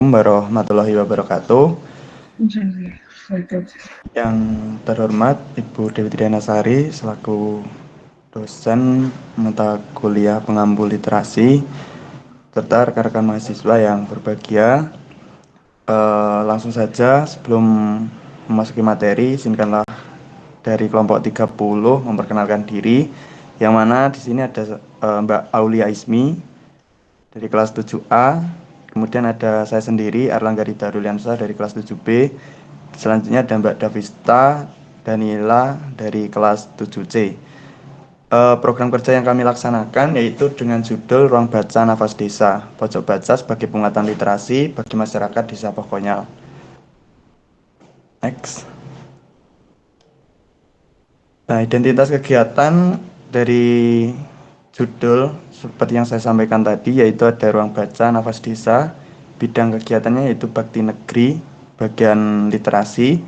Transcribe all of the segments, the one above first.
Warahmatullahi wabarakatuh. Itu. Yang terhormat Ibu Dewi Trianasari selaku dosen mata kuliah pengampu literasi serta rekan-rekan mahasiswa yang berbahagia. Langsung saja sebelum memasuki materi, izinkanlah dari kelompok 30 memperkenalkan diri, yang mana di sini ada Mbak Aulia Ismi dari kelas 7A. Kemudian ada saya sendiri, Erlangga Rida Ruliansa dari kelas 7B. Selanjutnya ada Mbak Davista Danila dari kelas 7C. Program kerja yang kami laksanakan yaitu dengan judul Ruang Baca Nafas Desa, Pojok Baca sebagai penguatan literasi bagi masyarakat Desa Pokonyal. Next. Nah, identitas kegiatan dari judul seperti yang saya sampaikan tadi yaitu ada ruang baca nafas desa, bidang kegiatannya yaitu bakti negeri, bagian literasi.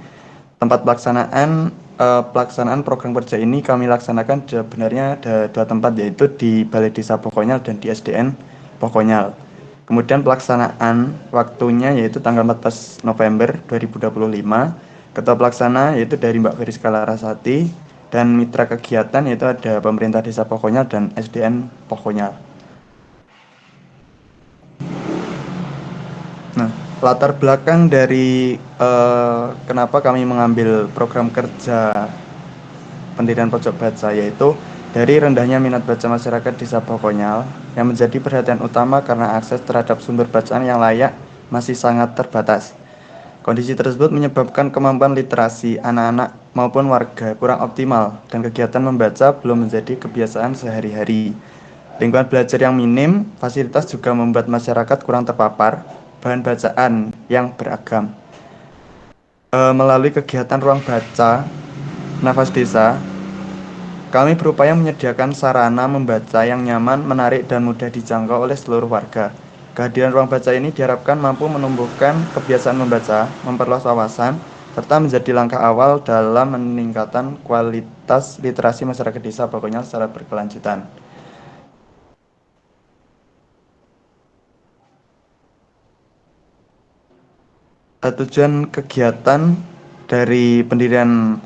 Tempat pelaksanaan program kerja ini kami laksanakan sebenarnya ada dua tempat yaitu di Balai Desa Pokonyal dan di SDN Pokonyal. Kemudian pelaksanaan waktunya yaitu tanggal 14 November 2025. Ketua pelaksana yaitu dari Mbak Veriska Larasati dan mitra kegiatan yaitu ada pemerintah Desa Pokonyal dan SDN Pokonyal. Nah, latar belakang dari kenapa kami mengambil program kerja pendirian pojok baca yaitu dari rendahnya minat baca masyarakat Desa Pokonyal yang menjadi perhatian utama karena akses terhadap sumber bacaan yang layak masih sangat terbatas. Kondisi tersebut menyebabkan kemampuan literasi anak-anak maupun warga kurang optimal dan kegiatan membaca belum menjadi kebiasaan sehari-hari. Lingkungan belajar yang minim, fasilitas juga membuat masyarakat kurang terpapar bahan bacaan yang beragam. Melalui kegiatan ruang baca Nafas Desa, kami berupaya menyediakan sarana membaca yang nyaman, menarik, dan mudah dijangkau oleh seluruh warga. Kehadiran ruang baca ini diharapkan mampu menumbuhkan kebiasaan membaca, memperluas wawasan, serta menjadi langkah awal dalam meningkatkan kualitas literasi masyarakat desa pokoknya secara berkelanjutan. Tujuan kegiatan dari pendirian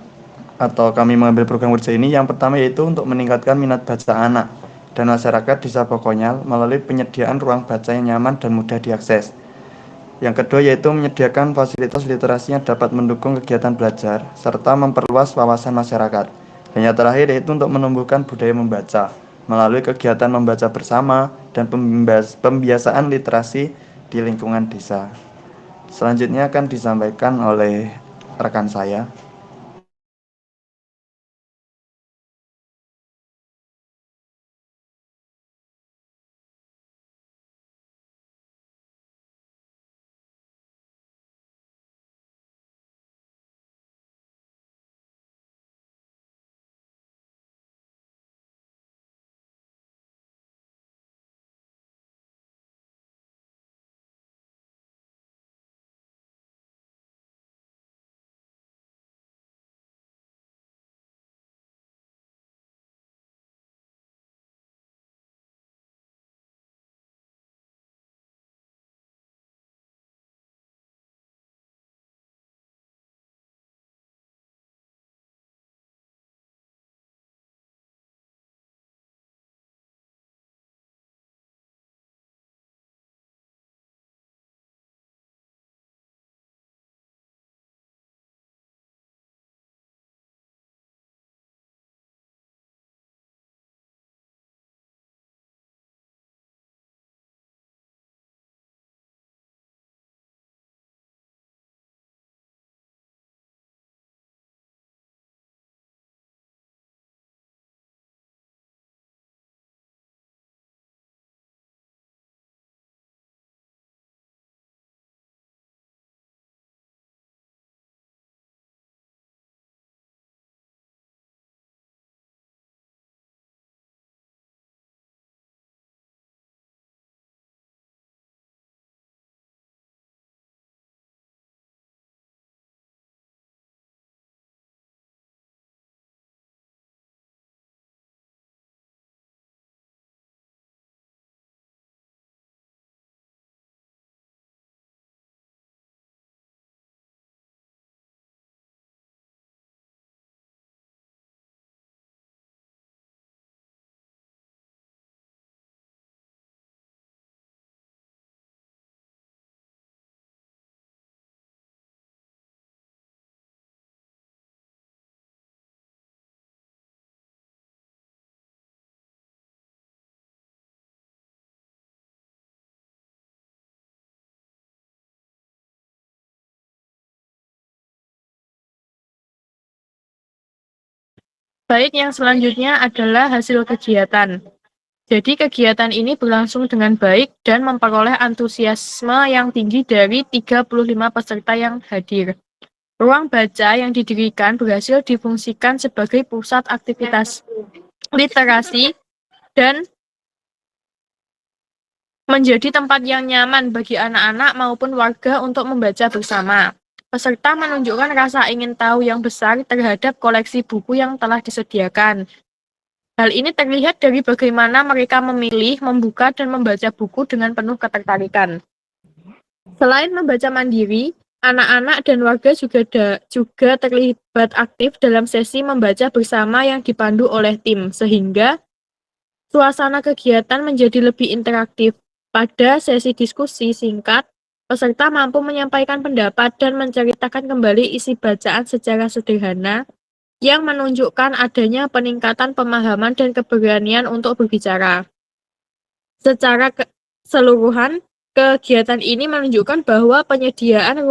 atau kami mengambil program kerja ini yang pertama yaitu untuk meningkatkan minat baca anak dan masyarakat Desa Pokonyal melalui penyediaan ruang baca yang nyaman dan mudah diakses. Yang kedua yaitu menyediakan fasilitas literasi yang dapat mendukung kegiatan belajar serta memperluas wawasan masyarakat. Dan yang terakhir yaitu untuk menumbuhkan budaya membaca melalui kegiatan membaca bersama dan pembiasaan literasi di lingkungan desa. Selanjutnya akan disampaikan oleh rekan saya. Baik, yang selanjutnya adalah hasil kegiatan. Jadi kegiatan ini berlangsung dengan baik dan memperoleh antusiasme yang tinggi dari 35 peserta yang hadir. Ruang baca yang didirikan berhasil difungsikan sebagai pusat aktivitas literasi dan menjadi tempat yang nyaman bagi anak-anak maupun warga untuk membaca bersama. Peserta menunjukkan rasa ingin tahu yang besar terhadap koleksi buku yang telah disediakan. Hal ini terlihat dari bagaimana mereka memilih, membuka, dan membaca buku dengan penuh ketertarikan. Selain membaca mandiri, anak-anak dan warga juga terlibat aktif dalam sesi membaca bersama yang dipandu oleh tim, sehingga suasana kegiatan menjadi lebih interaktif. Pada sesi diskusi singkat, peserta mampu menyampaikan pendapat dan menceritakan kembali isi bacaan secara sederhana, yang menunjukkan adanya peningkatan pemahaman dan keberanian untuk berbicara. Secara keseluruhan, kegiatan ini menunjukkan bahwa penyediaan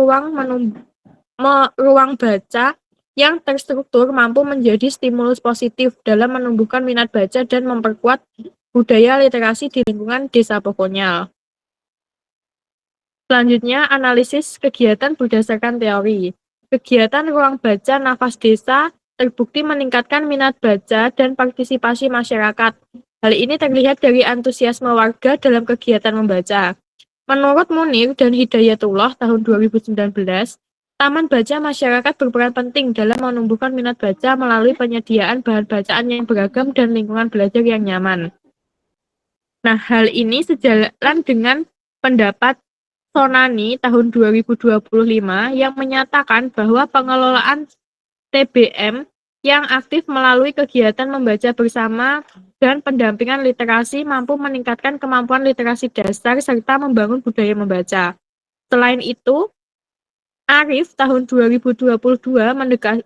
ruang baca yang terstruktur mampu menjadi stimulus positif dalam menumbuhkan minat baca dan memperkuat budaya literasi di lingkungan desa Pokonyal. Selanjutnya, analisis kegiatan berdasarkan teori. Kegiatan ruang baca nafas desa terbukti meningkatkan minat baca dan partisipasi masyarakat. Hal ini terlihat dari antusiasme warga dalam kegiatan membaca. Menurut Munir dan Hidayatullah tahun 2019, Taman Baca Masyarakat berperan penting dalam menumbuhkan minat baca melalui penyediaan bahan bacaan yang beragam dan lingkungan belajar yang nyaman. Nah, hal ini sejalan dengan pendapat Sonani tahun 2025 yang menyatakan bahwa pengelolaan TBM yang aktif melalui kegiatan membaca bersama dan pendampingan literasi mampu meningkatkan kemampuan literasi dasar serta membangun budaya membaca. Selain itu, Arif tahun 2022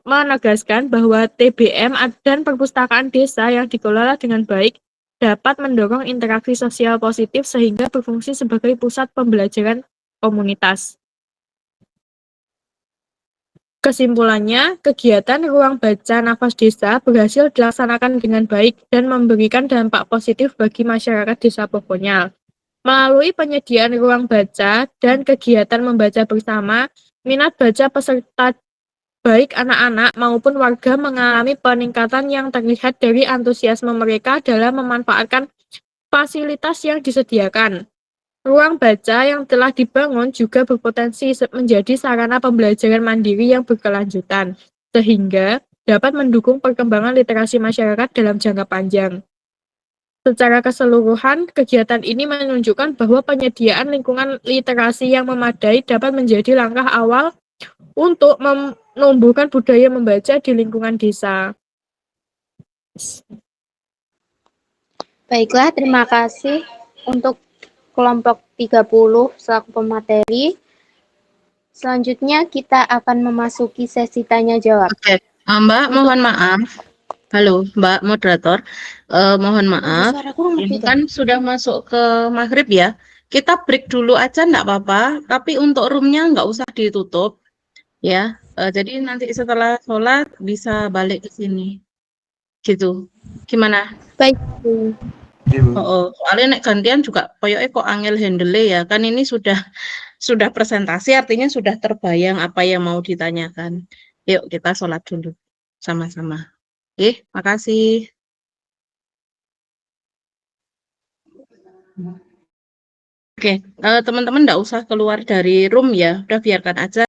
menegaskan bahwa TBM dan perpustakaan desa yang dikelola dengan baik dapat mendorong interaksi sosial positif sehingga berfungsi sebagai pusat pembelajaran komunitas. Kesimpulannya, kegiatan ruang baca nafas desa berhasil dilaksanakan dengan baik dan memberikan dampak positif bagi masyarakat desa Pokonyal. Melalui penyediaan ruang baca dan kegiatan membaca bersama, minat baca peserta baik anak-anak maupun warga mengalami peningkatan yang terlihat dari antusiasme mereka dalam memanfaatkan fasilitas yang disediakan. Ruang baca yang telah dibangun juga berpotensi menjadi sarana pembelajaran mandiri yang berkelanjutan, sehingga dapat mendukung perkembangan literasi masyarakat dalam jangka panjang. Secara keseluruhan, kegiatan ini menunjukkan bahwa penyediaan lingkungan literasi yang memadai dapat menjadi langkah awal untuk menumbuhkan budaya membaca di lingkungan desa. Baiklah, terima kasih untuk kelompok 30 selaku pemateri. Selanjutnya kita akan memasuki sesi tanya jawab. Oke, Mbak, mohon maaf. Halo, Mbak moderator. Mohon maaf. Ini kan sudah masuk ke maghrib ya. Kita break dulu aja enggak apa-apa, tapi untuk roomnya nggak usah ditutup ya. Jadi nanti setelah sholat bisa balik ke sini. Gitu. Gimana? Baik, Bu. Soalnya nek gantian juga koyoknya kok angel handle ya. Kan ini sudah presentasi artinya sudah terbayang apa yang mau ditanyakan. Yuk kita sholat dulu sama-sama. Oke, makasih. Oke, teman-teman enggak usah keluar dari room ya. Udah biarkan aja